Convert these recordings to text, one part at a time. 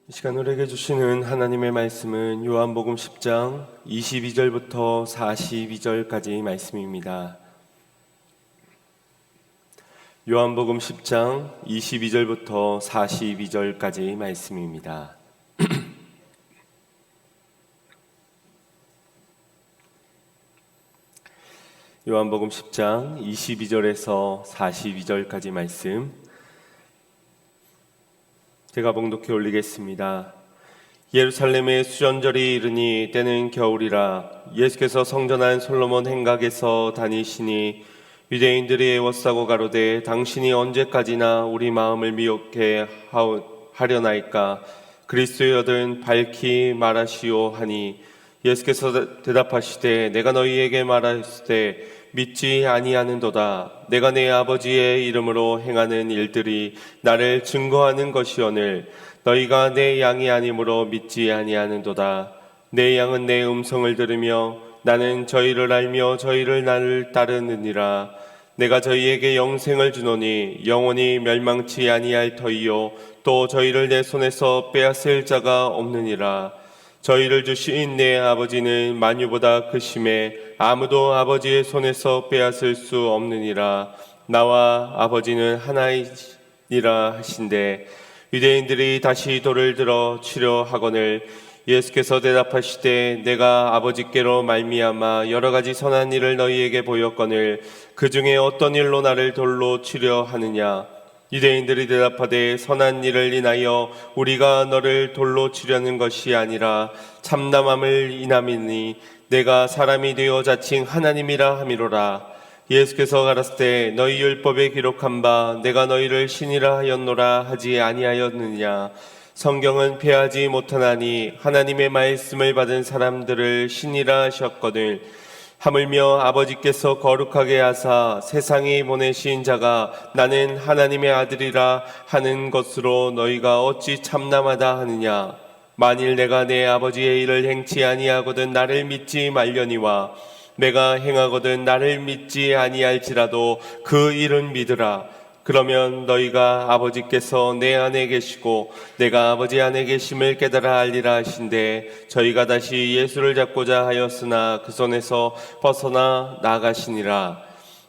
이 시간 우리에게 주시는 하나님의 말씀은 요한복음 10장 22절부터 42절까지 말씀입니다. 요한복음 10장 22절부터 42절까지 말씀입니다. 요한복음 10장 22절에서 42절까지 말씀 제가 봉독해 올리겠습니다. 예루살렘의 수전절이 이르니 때는 겨울이라. 예수께서 성전 안 솔로몬 행각에서 다니시니 유대인들이 애워싸고 가로되 당신이 언제까지나 우리 마음을 미혹해 하려나이까. 그리스도의 여든 밝히 말하시오 하니 예수께서 대답하시되 내가 너희에게 말하였으되 믿지 아니하는도다. 내가 내 아버지의 이름으로 행하는 일들이 나를 증거하는 것이오늘 너희가 내 양이 아니므로 믿지 아니하는도다. 내 양은 내 음성을 들으며 나는 저희를 알며 저희를 나를 따르느니라. 내가 저희에게 영생을 주노니 영원히 멸망치 아니할 터이요 또 저희를 내 손에서 빼앗을 자가 없느니라. 저희를 주신 내 아버지는 만유보다 크심에 아무도 아버지의 손에서 빼앗을 수 없느니라. 나와 아버지는 하나이니라 하신대 유대인들이 다시 돌을 들어 치려 하거늘 예수께서 대답하시되 내가 아버지께로 말미암아 여러 가지 선한 일을 너희에게 보였거늘 그 중에 어떤 일로 나를 돌로 치려 하느냐. 유대인들이 대답하되 선한 일을 인하여 우리가 너를 돌로 치려는 것이 아니라 참남함을 인함이니 내가 사람이 되어 자칭 하나님이라 함이로라. 예수께서 가라사대 너희 율법에 기록한 바 내가 너희를 신이라 하였노라 하지 아니하였느냐. 성경은 패하지 못하나니 하나님의 말씀을 받은 사람들을 신이라 하셨거늘 하물며 아버지께서 거룩하게 하사 세상에 보내신 자가 나는 하나님의 아들이라 하는 것으로 너희가 어찌 참남하다 하느냐. 만일 내가 내 아버지의 일을 행치 아니하거든 나를 믿지 말려니와 내가 행하거든 나를 믿지 아니할지라도 그 일은 믿으라. 그러면 너희가 아버지께서 내 안에 계시고 내가 아버지 안에 계심을 깨달아 알리라 하신대 저희가 다시 예수를 잡고자 하였으나 그 손에서 벗어나 나가시니라.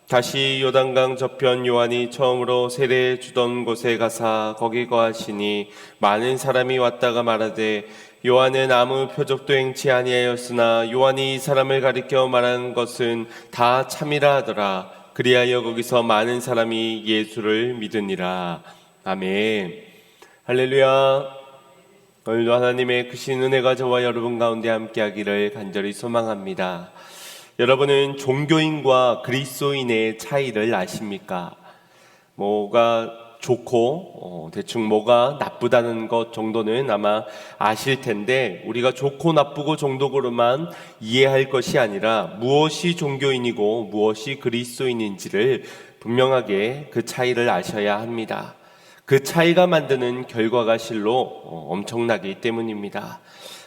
다시 요단강 저편 요한이 처음으로 세례 주던 곳에 가사 거기 거하시니 많은 사람이 왔다가 말하되 요한은 아무 표적도 행치 아니하였으나 요한이 이 사람을 가리켜 말한 것은 다 참이라 하더라. 그리하여 거기서 많은 사람이 예수를 믿으니라. 아멘. 할렐루야. 오늘도 하나님의 크신 은혜가 저와 여러분 가운데 함께하기를 간절히 소망합니다. 여러분은 종교인과 그리스도인의 차이를 아십니까? 뭐가 좋고 대충 뭐가 나쁘다는 것 정도는 아마 아실 텐데 우리가 좋고 나쁘고 정도로만 이해할 것이 아니라 무엇이 종교인이고 무엇이 그리스도인인지를 분명하게 그 차이를 아셔야 합니다. 그 차이가 만드는 결과가 실로 엄청나기 때문입니다.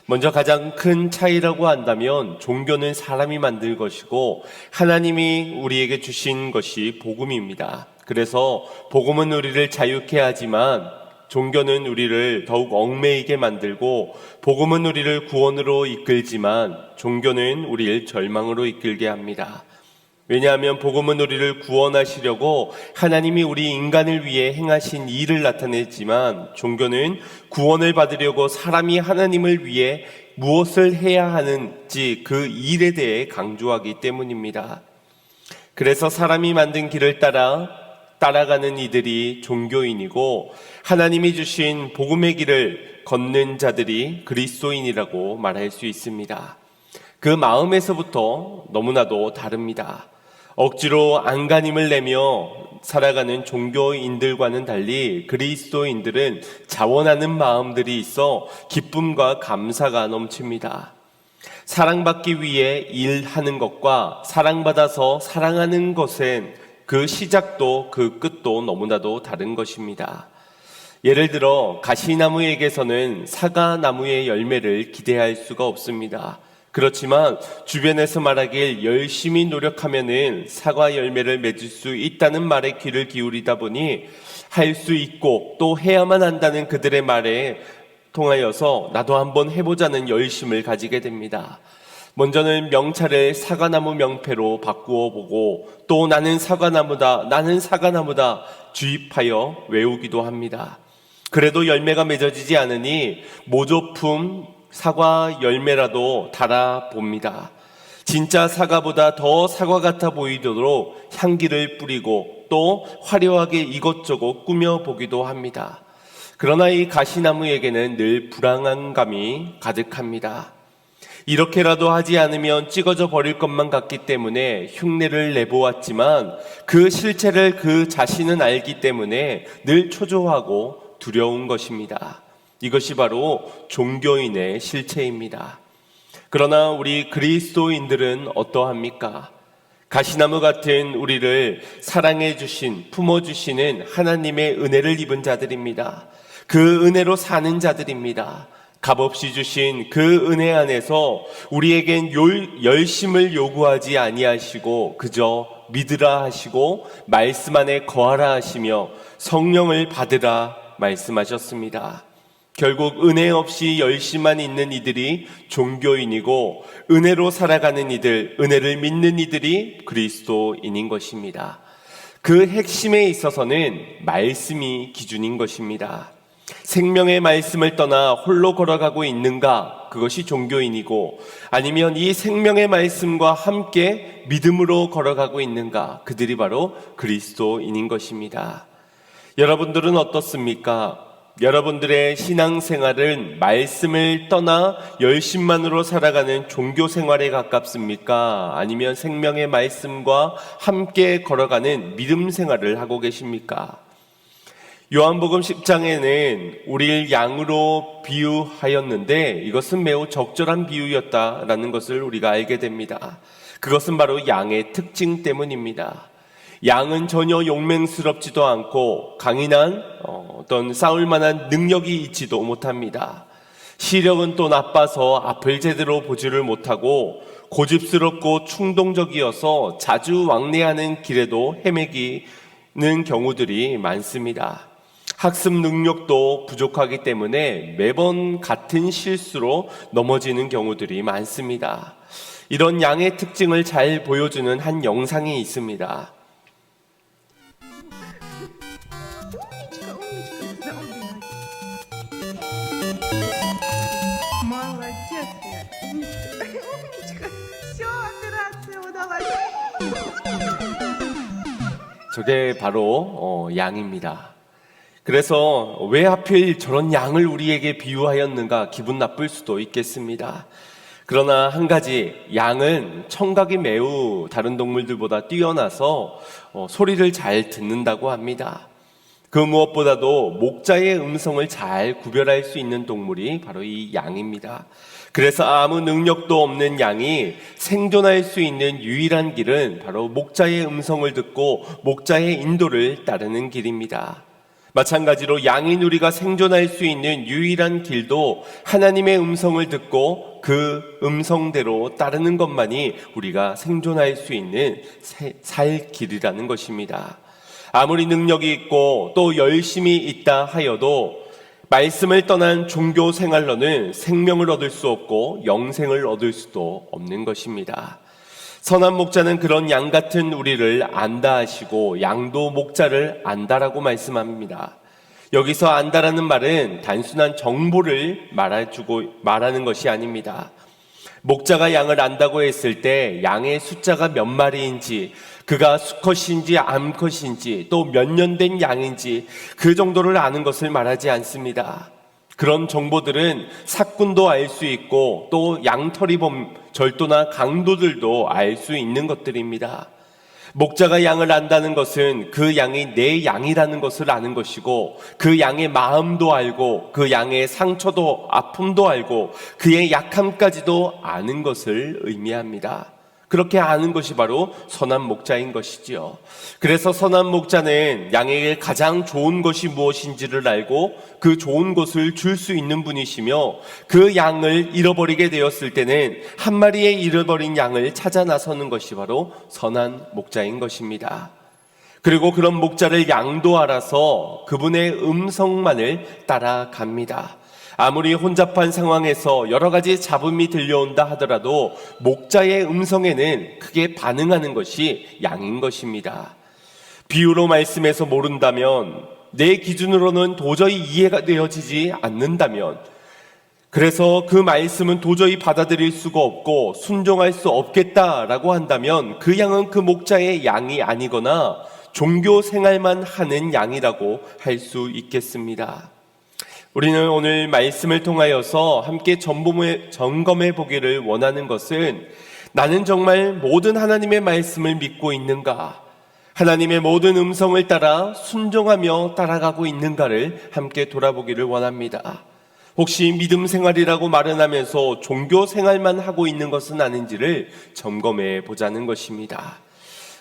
먼저 가장 큰 차이라고 한다면 종교는 사람이 만들 것이고 하나님이 우리에게 주신 것이 복음입니다. 그래서 복음은 우리를 자유케 하지만 종교는 우리를 더욱 얽매이게 만들고 복음은 우리를 구원으로 이끌지만 종교는 우리를 절망으로 이끌게 합니다. 왜냐하면 복음은 우리를 구원하시려고 하나님이 우리 인간을 위해 행하신 일을 나타내지만 종교는 구원을 받으려고 사람이 하나님을 위해 무엇을 해야 하는지 그 일에 대해 강조하기 때문입니다. 그래서 사람이 만든 길을 따라가는 이들이 종교인이고 하나님이 주신 복음의 길을 걷는 자들이 그리스도인이라고 말할 수 있습니다. 그 마음에서부터 너무나도 다릅니다. 억지로 안간힘을 내며 살아가는 종교인들과는 달리 그리스도인들은 자원하는 마음들이 있어 기쁨과 감사가 넘칩니다. 사랑받기 위해 일하는 것과 사랑받아서 사랑하는 것은 그 시작도 그 끝도 너무나도 다른 것입니다. 예를 들어 가시나무에게서는 사과나무의 열매를 기대할 수가 없습니다. 그렇지만 주변에서 말하길 열심히 노력하면은 사과 열매를 맺을 수 있다는 말에 귀를 기울이다 보니 할 수 있고 또 해야만 한다는 그들의 말에 통하여서 나도 한번 해보자는 열심을 가지게 됩니다. 먼저는 명찰을 사과나무 명패로 바꾸어 보고 또 나는 사과나무다, 나는 사과나무다 주입하여 외우기도 합니다. 그래도 열매가 맺어지지 않으니 모조품 사과 열매라도 달아봅니다. 진짜 사과보다 더 사과 같아 보이도록 향기를 뿌리고 또 화려하게 이것저것 꾸며보기도 합니다. 그러나 이 가시나무에게는 늘 불안한 감이 가득합니다. 이렇게라도 하지 않으면 찍어져 버릴 것만 같기 때문에 흉내를 내보았지만 그 실체를 그 자신은 알기 때문에 늘 초조하고 두려운 것입니다. 이것이 바로 종교인의 실체입니다. 그러나 우리 그리스도인들은 어떠합니까? 가시나무 같은 우리를 사랑해 주신, 품어 주시는 하나님의 은혜를 입은 자들입니다. 그 은혜로 사는 자들입니다. 값없이 주신 그 은혜 안에서 우리에겐 열심을 요구하지 아니하시고 그저 믿으라 하시고 말씀 안에 거하라 하시며 성령을 받으라 말씀하셨습니다. 결국 은혜 없이 열심만 있는 이들이 종교인이고 은혜로 살아가는 이들, 은혜를 믿는 이들이 그리스도인인 것입니다. 그 핵심에 있어서는 말씀이 기준인 것입니다. 생명의 말씀을 떠나 홀로 걸어가고 있는가? 그것이 종교인이고 아니면 이 생명의 말씀과 함께 믿음으로 걸어가고 있는가? 그들이 바로 그리스도인인 것입니다. 여러분들은 어떻습니까? 여러분들의 신앙생활은 말씀을 떠나 열심만으로 살아가는 종교생활에 가깝습니까? 아니면 생명의 말씀과 함께 걸어가는 믿음생활을 하고 계십니까? 요한복음 10장에는 우리를 양으로 비유하였는데 이것은 매우 적절한 비유였다라는 것을 우리가 알게 됩니다. 그것은 바로 양의 특징 때문입니다. 양은 전혀 용맹스럽지도 않고 강인한 어떤 싸울 만한 능력이 있지도 못합니다. 시력은 또 나빠서 앞을 제대로 보지를 못하고 고집스럽고 충동적이어서 자주 왕래하는 길에도 헤매기는 경우들이 많습니다. 학습 능력도 부족하기 때문에 매번 같은 실수로 넘어지는 경우들이 많습니다. 이런 양의 특징을 잘 보여주는 한 영상이 있습니다. 저게 바로 양입니다. 그래서 왜 하필 저런 양을 우리에게 비유하였는가 기분 나쁠 수도 있겠습니다. 그러나 한 가지, 양은 청각이 매우 다른 동물들보다 뛰어나서 소리를 잘 듣는다고 합니다. 그 무엇보다도 목자의 음성을 잘 구별할 수 있는 동물이 바로 이 양입니다. 그래서 아무 능력도 없는 양이 생존할 수 있는 유일한 길은 바로 목자의 음성을 듣고 목자의 인도를 따르는 길입니다. 마찬가지로 양인 우리가 생존할 수 있는 유일한 길도 하나님의 음성을 듣고 그 음성대로 따르는 것만이 우리가 생존할 수 있는 살 길이라는 것입니다. 아무리 능력이 있고 또 열심히 있다 하여도 말씀을 떠난 종교 생활로는 생명을 얻을 수 없고 영생을 얻을 수도 없는 것입니다. 선한 목자는 그런 양 같은 우리를 안다 하시고 양도 목자를 안다라고 말씀합니다. 여기서 안다라는 말은 단순한 정보를 말하는 것이 아닙니다. 목자가 양을 안다고 했을 때 양의 숫자가 몇 마리인지, 그가 수컷인지 암컷인지, 또 몇 년 된 양인지 그 정도를 아는 것을 말하지 않습니다. 그런 정보들은 사꾼도 알 수 있고 또 양털이범 절도나 강도들도 알 수 있는 것들입니다. 목자가 양을 안다는 것은 그 양이 내 양이라는 것을 아는 것이고 그 양의 마음도 알고 그 양의 상처도 아픔도 알고 그의 약함까지도 아는 것을 의미합니다. 그렇게 아는 것이 바로 선한 목자인 것이지요. 그래서 선한 목자는 양에게 가장 좋은 것이 무엇인지를 알고 그 좋은 것을 줄 수 있는 분이시며 그 양을 잃어버리게 되었을 때는 한 마리의 잃어버린 양을 찾아 나서는 것이 바로 선한 목자인 것입니다. 그리고 그런 목자를 양도 알아서 그분의 음성만을 따라갑니다. 아무리 혼잡한 상황에서 여러 가지 잡음이 들려온다 하더라도 목자의 음성에는 크게 반응하는 것이 양인 것입니다. 비유로 말씀해서 모른다면, 내 기준으로는 도저히 이해가 되어지지 않는다면, 그래서 그 말씀은 도저히 받아들일 수가 없고 순종할 수 없겠다라고 한다면 그 양은 그 목자의 양이 아니거나 종교 생활만 하는 양이라고 할 수 있겠습니다. 우리는 오늘 말씀을 통하여서 함께 점검해 보기를 원하는 것은, 나는 정말 모든 하나님의 말씀을 믿고 있는가? 하나님의 모든 음성을 따라 순종하며 따라가고 있는가를 함께 돌아보기를 원합니다. 혹시 믿음 생활이라고 말은 하면서 종교 생활만 하고 있는 것은 아닌지를 점검해 보자는 것입니다.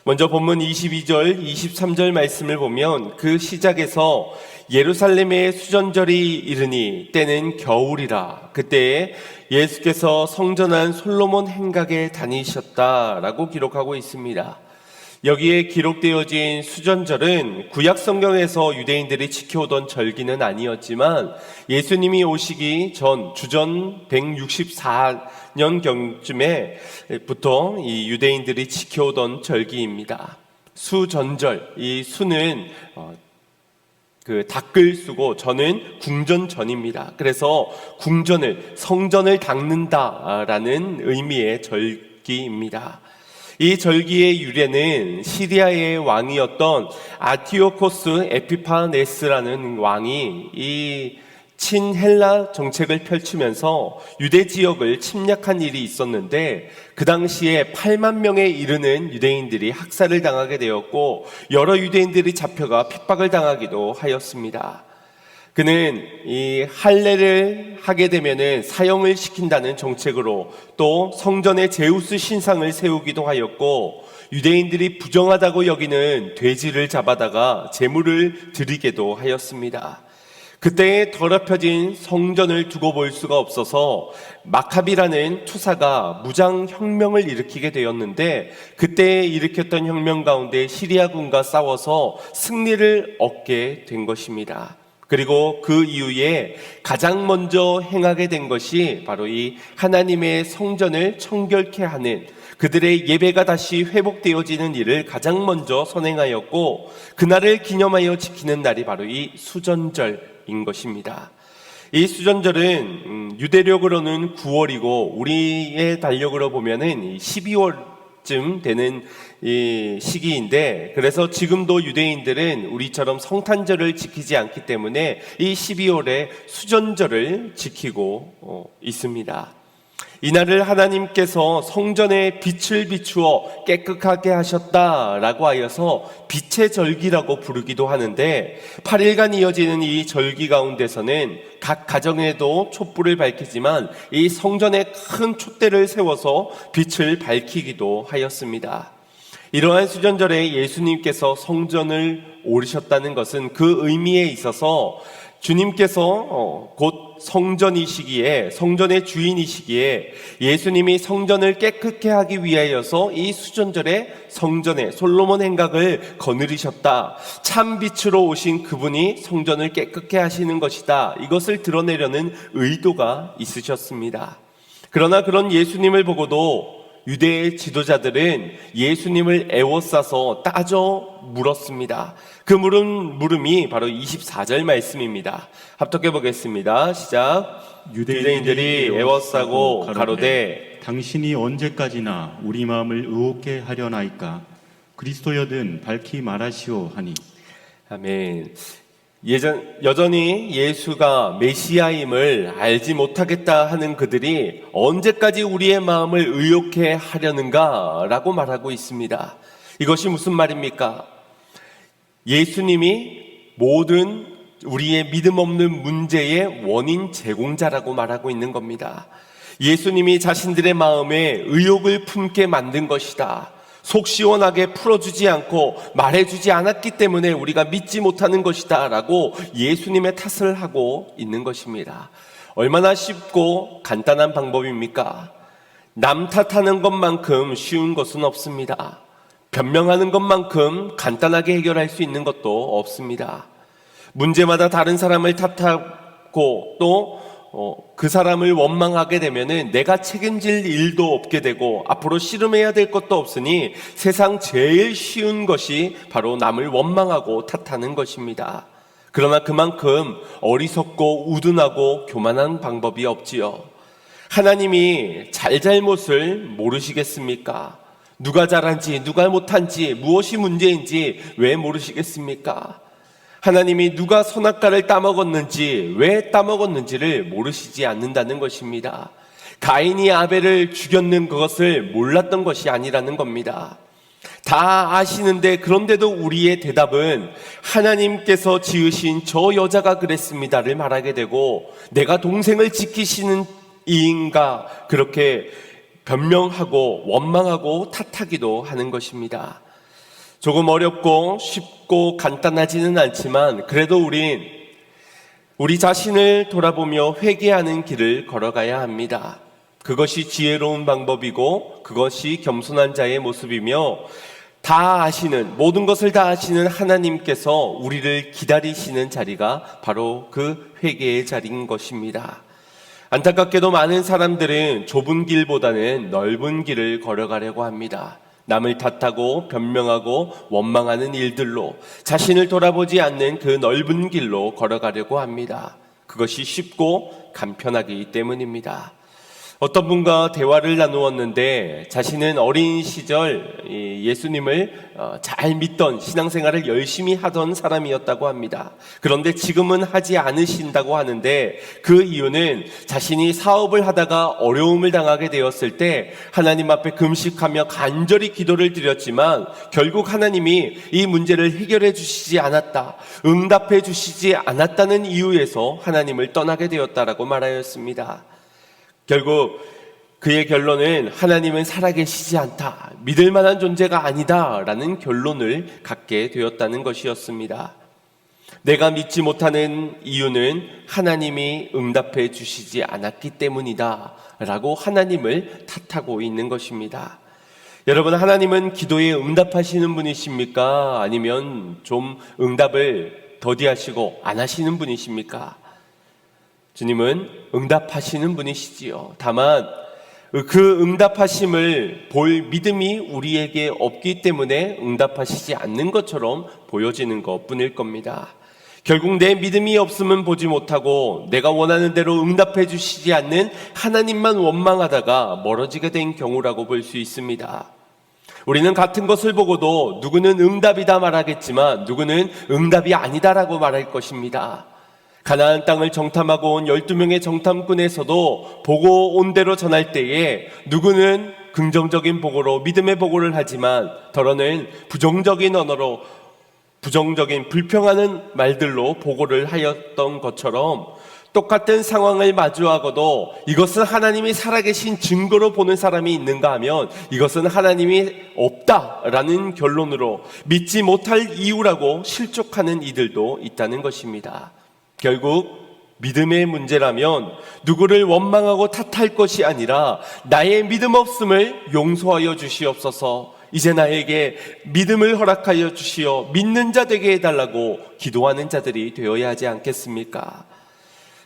먼저 본문 22절, 23절 말씀을 보면 그 시작에서 예루살렘의 수전절이 이르니 때는 겨울이라 그때에 예수께서 성전한 솔로몬 행각에 다니셨다라고 기록하고 있습니다. 여기에 기록되어진 수전절은 구약 성경에서 유대인들이 지켜오던 절기는 아니었지만 예수님이 오시기 전 주전 164년경쯤에부터 이 유대인들이 지켜오던 절기입니다. 수전절, 이 수는 닦을 수고 전은 궁전전입니다. 그래서 성전을 닦는다라는 의미의 절기입니다. 이 절기의 유래는 시리아의 왕이었던 아티오코스 에피파네스라는 왕이 이 친헬라 정책을 펼치면서 유대 지역을 침략한 일이 있었는데, 그 당시에 8만 명에 이르는 유대인들이 학살을 당하게 되었고 여러 유대인들이 잡혀가 핍박을 당하기도 하였습니다. 그는 이 할례를 하게 되면은 사형을 시킨다는 정책으로 또 성전에 제우스 신상을 세우기도 하였고, 유대인들이 부정하다고 여기는 돼지를 잡아다가 제물을 드리게도 하였습니다. 그때에 더럽혀진 성전을 두고 볼 수가 없어서 마카비라는 투사가 무장혁명을 일으키게 되었는데, 그때 일으켰던 혁명 가운데 시리아군과 싸워서 승리를 얻게 된 것입니다. 그리고 그 이후에 가장 먼저 행하게 된 것이 바로 이 하나님의 성전을 청결케 하는, 그들의 예배가 다시 회복되어지는 일을 가장 먼저 선행하였고, 그날을 기념하여 지키는 날이 바로 이 수전절인 것입니다. 이 수전절은 유대력으로는 9월이고 우리의 달력으로 보면은 12월쯤 되는 이 시기인데, 그래서 지금도 유대인들은 우리처럼 성탄절을 지키지 않기 때문에 이 12월에 수전절을 지키고 있습니다. 이날을 하나님께서 성전에 빛을 비추어 깨끗하게 하셨다라고 하여서 빛의 절기라고 부르기도 하는데, 8일간 이어지는 이 절기 가운데서는 각 가정에도 촛불을 밝히지만 이 성전에 큰 촛대를 세워서 빛을 밝히기도 하였습니다. 이러한 수전절에 예수님께서 성전을 오르셨다는 것은 그 의미에 있어서 주님께서 곧 성전이시기에, 성전의 주인이시기에 예수님이 성전을 깨끗게 하기 위하여서 이 수전절에 성전에 솔로몬 행각을 거느리셨다, 참 빛으로 오신 그분이 성전을 깨끗게 하시는 것이다, 이것을 드러내려는 의도가 있으셨습니다. 그러나 그런 예수님을 보고도 유대의 지도자들은 예수님을 애워싸서 따져 물었습니다. 그 물음이 바로 24절 말씀입니다. 합독해 보겠습니다. 시작. 유대인들이 애워싸고 가로되 당신이 언제까지나 우리 마음을 의혹게 하려나이까? 그리스도여든 밝히 말하시오 하니. 아멘. 여전히 예수가 메시아임을 알지 못하겠다 하는 그들이 언제까지 우리의 마음을 의혹해 하려는가 라고 말하고 있습니다. 이것이 무슨 말입니까? 예수님이 모든 우리의 믿음 없는 문제의 원인 제공자라고 말하고 있는 겁니다. 예수님이 자신들의 마음에 의혹을 품게 만든 것이다, 속 시원하게 풀어주지 않고 말해주지 않았기 때문에 우리가 믿지 못하는 것이다 라고 예수님의 탓을 하고 있는 것입니다. 얼마나 쉽고 간단한 방법입니까? 남 탓하는 것만큼 쉬운 것은 없습니다. 변명하는 것만큼 간단하게 해결할 수 있는 것도 없습니다. 문제마다 다른 사람을 탓하고 고 또 그 사람을 원망하게 되면은 내가 책임질 일도 없게 되고 앞으로 씨름해야 될 것도 없으니 세상 제일 쉬운 것이 바로 남을 원망하고 탓하는 것입니다. 그러나 그만큼 어리석고 우둔하고 교만한 방법이 없지요. 하나님이 잘잘못을 모르시겠습니까? 누가 잘한지 누가 못한지 무엇이 문제인지 왜 모르시겠습니까? 하나님이 누가 선악과를 따먹었는지 왜 따먹었는지를 모르시지 않는다는 것입니다. 가인이 아벨을 죽였는 그것을 몰랐던 것이 아니라는 겁니다. 다 아시는데 그런데도 우리의 대답은 하나님께서 지으신 저 여자가 그랬습니다를 말하게 되고 내가 동생을 지키시는 이인가 그렇게 변명하고 원망하고 탓하기도 하는 것입니다. 조금 어렵고 쉽고 간단하지는 않지만 그래도 우린 우리 자신을 돌아보며 회개하는 길을 걸어가야 합니다. 그것이 지혜로운 방법이고 그것이 겸손한 자의 모습이며 다 아시는 모든 것을 다 아시는 하나님께서 우리를 기다리시는 자리가 바로 그 회개의 자리인 것입니다. 안타깝게도 많은 사람들은 좁은 길보다는 넓은 길을 걸어가려고 합니다. 남을 탓하고 변명하고 원망하는 일들로 자신을 돌아보지 않는 그 넓은 길로 걸어가려고 합니다. 그것이 쉽고 간편하기 때문입니다. 어떤 분과 대화를 나누었는데 자신은 어린 시절 예수님을 잘 믿던 신앙생활을 열심히 하던 사람이었다고 합니다. 그런데 지금은 하지 않으신다고 하는데 그 이유는 자신이 사업을 하다가 어려움을 당하게 되었을 때 하나님 앞에 금식하며 간절히 기도를 드렸지만 결국 하나님이 이 문제를 해결해 주시지 않았다, 응답해 주시지 않았다는 이유에서 하나님을 떠나게 되었다라고 말하였습니다. 결국 그의 결론은 하나님은 살아계시지 않다, 믿을 만한 존재가 아니다 라는 결론을 갖게 되었다는 것이었습니다. 내가 믿지 못하는 이유는 하나님이 응답해 주시지 않았기 때문이다 라고 하나님을 탓하고 있는 것입니다. 여러분, 하나님은 기도에 응답하시는 분이십니까? 아니면 좀 응답을 더디하시고 안 하시는 분이십니까? 주님은 응답하시는 분이시지요. 다만 그 응답하심을 볼 믿음이 우리에게 없기 때문에 응답하시지 않는 것처럼 보여지는 것뿐일 겁니다. 결국 내 믿음이 없으면 보지 못하고 내가 원하는 대로 응답해 주시지 않는 하나님만 원망하다가 멀어지게 된 경우라고 볼 수 있습니다. 우리는 같은 것을 보고도 누구는 응답이다 말하겠지만 누구는 응답이 아니다라고 말할 것입니다. 가나안 땅을 정탐하고 온 12명의 정탐꾼에서도 보고 온 대로 전할 때에 누구는 긍정적인 보고로 믿음의 보고를 하지만 더러는 부정적인 언어로 부정적인 불평하는 말들로 보고를 하였던 것처럼 똑같은 상황을 마주하고도 이것은 하나님이 살아계신 증거로 보는 사람이 있는가 하면 이것은 하나님이 없다라는 결론으로 믿지 못할 이유라고 실족하는 이들도 있다는 것입니다. 결국 믿음의 문제라면 누구를 원망하고 탓할 것이 아니라 나의 믿음 없음을 용서하여 주시옵소서, 이제 나에게 믿음을 허락하여 주시어 믿는 자 되게 해달라고 기도하는 자들이 되어야 하지 않겠습니까?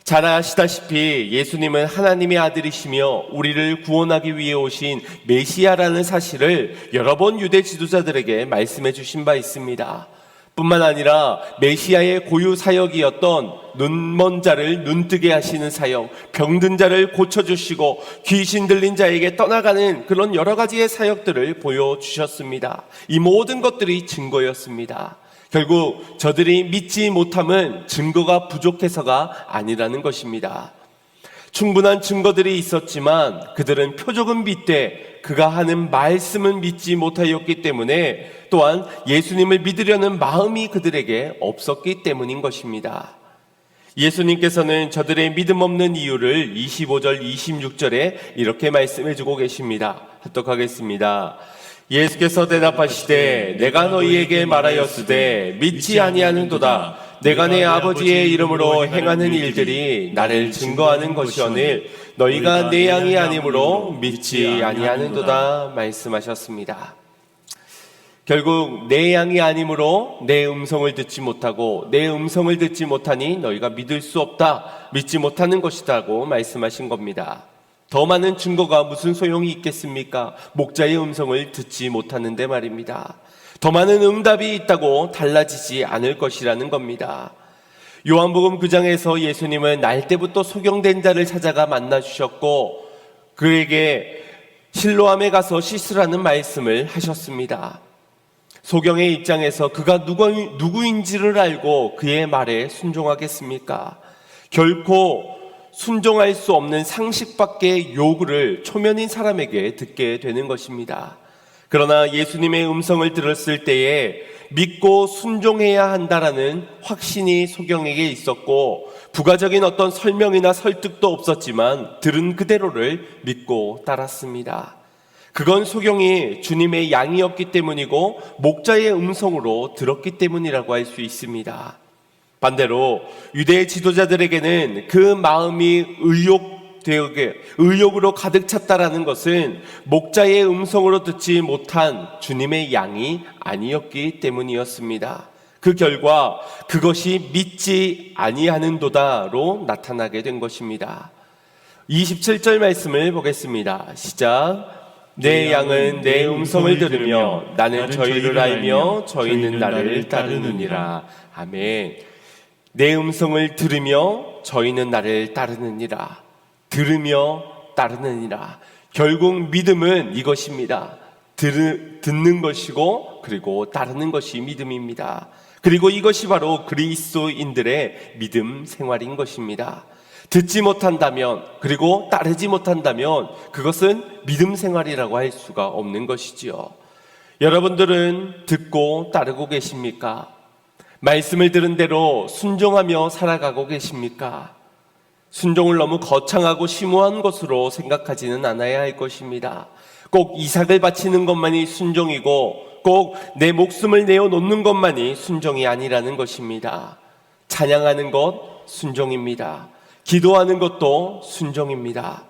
잘 아시다시피 예수님은 하나님의 아들이시며 우리를 구원하기 위해 오신 메시아라는 사실을 여러 번 유대 지도자들에게 말씀해 주신 바 있습니다. 뿐만 아니라 메시아의 고유 사역이었던 눈먼 자를 눈뜨게 하시는 사역, 병든 자를 고쳐주시고 귀신 들린 자에게 떠나가는 그런 여러 가지의 사역들을 보여주셨습니다. 이 모든 것들이 증거였습니다. 결국 저들이 믿지 못함은 증거가 부족해서가 아니라는 것입니다. 충분한 증거들이 있었지만 그들은 표적은 믿되 그가 하는 말씀은 믿지 못하였기 때문에 또한 예수님을 믿으려는 마음이 그들에게 없었기 때문인 것입니다. 예수님께서는 저들의 믿음 없는 이유를 25절, 26절에 이렇게 말씀해 주고 계십니다. 합독하겠습니다. 예수께서 대답하시되 내가 너희에게 말하였으되 믿지 아니하는도다. 내가 내 아버지의 이름으로 행하는 일들이 나를 증거하는 것이오늘 너희가 내 양이 아니므로 믿지 아니하는도다 말씀하셨습니다. 결국 내 양이 아니므로 내 음성을 듣지 못하고 내 음성을 듣지 못하니 너희가 믿을 수 없다, 믿지 못하는 것이라고 말씀하신 겁니다. 더 많은 증거가 무슨 소용이 있겠습니까? 목자의 음성을 듣지 못하는데 말입니다. 더 많은 응답이 있다고 달라지지 않을 것이라는 겁니다. 요한복음 9장에서 예수님은 날 때부터 소경된 자를 찾아가 만나주셨고 그에게 실로암에 가서 씻으라는 말씀을 하셨습니다. 소경의 입장에서 그가 누구인지를 알고 그의 말에 순종하겠습니까? 결코 순종할 수 없는 상식밖의 요구를 초면인 사람에게 듣게 되는 것입니다. 그러나 예수님의 음성을 들었을 때에 믿고 순종해야 한다라는 확신이 소경에게 있었고 부가적인 어떤 설명이나 설득도 없었지만 들은 그대로를 믿고 따랐습니다. 그건 소경이 주님의 양이었기 때문이고 목자의 음성으로 들었기 때문이라고 할 수 있습니다. 반대로 유대 지도자들에게는 그 마음이 의욕으로 가득 찼다라는 것은 목자의 음성으로 듣지 못한 주님의 양이 아니었기 때문이었습니다. 그 결과 그것이 믿지 아니하는도다로 나타나게 된 것입니다. 27절 말씀을 보겠습니다. 시작. 내 양은 내 음성을 들으며 나는 저희를 알며 저희는 나를 따르느니라. 아멘. 내 음성을 들으며 저희는 나를 따르느니라. 들으며 따르느니라. 결국 믿음은 이것입니다. 듣는 것이고 그리고 따르는 것이 믿음입니다. 그리고 이것이 바로 그리스도인들의 믿음 생활인 것입니다. 듣지 못한다면 그리고 따르지 못한다면 그것은 믿음 생활이라고 할 수가 없는 것이지요. 여러분들은 듣고 따르고 계십니까? 말씀을 들은 대로 순종하며 살아가고 계십니까? 순종을 너무 거창하고 심오한 것으로 생각하지는 않아야 할 것입니다. 꼭 이삭을 바치는 것만이 순종이고 꼭 내 목숨을 내어놓는 것만이 순종이 아니라는 것입니다. 찬양하는 것 순종입니다. 기도하는 것도 순종입니다.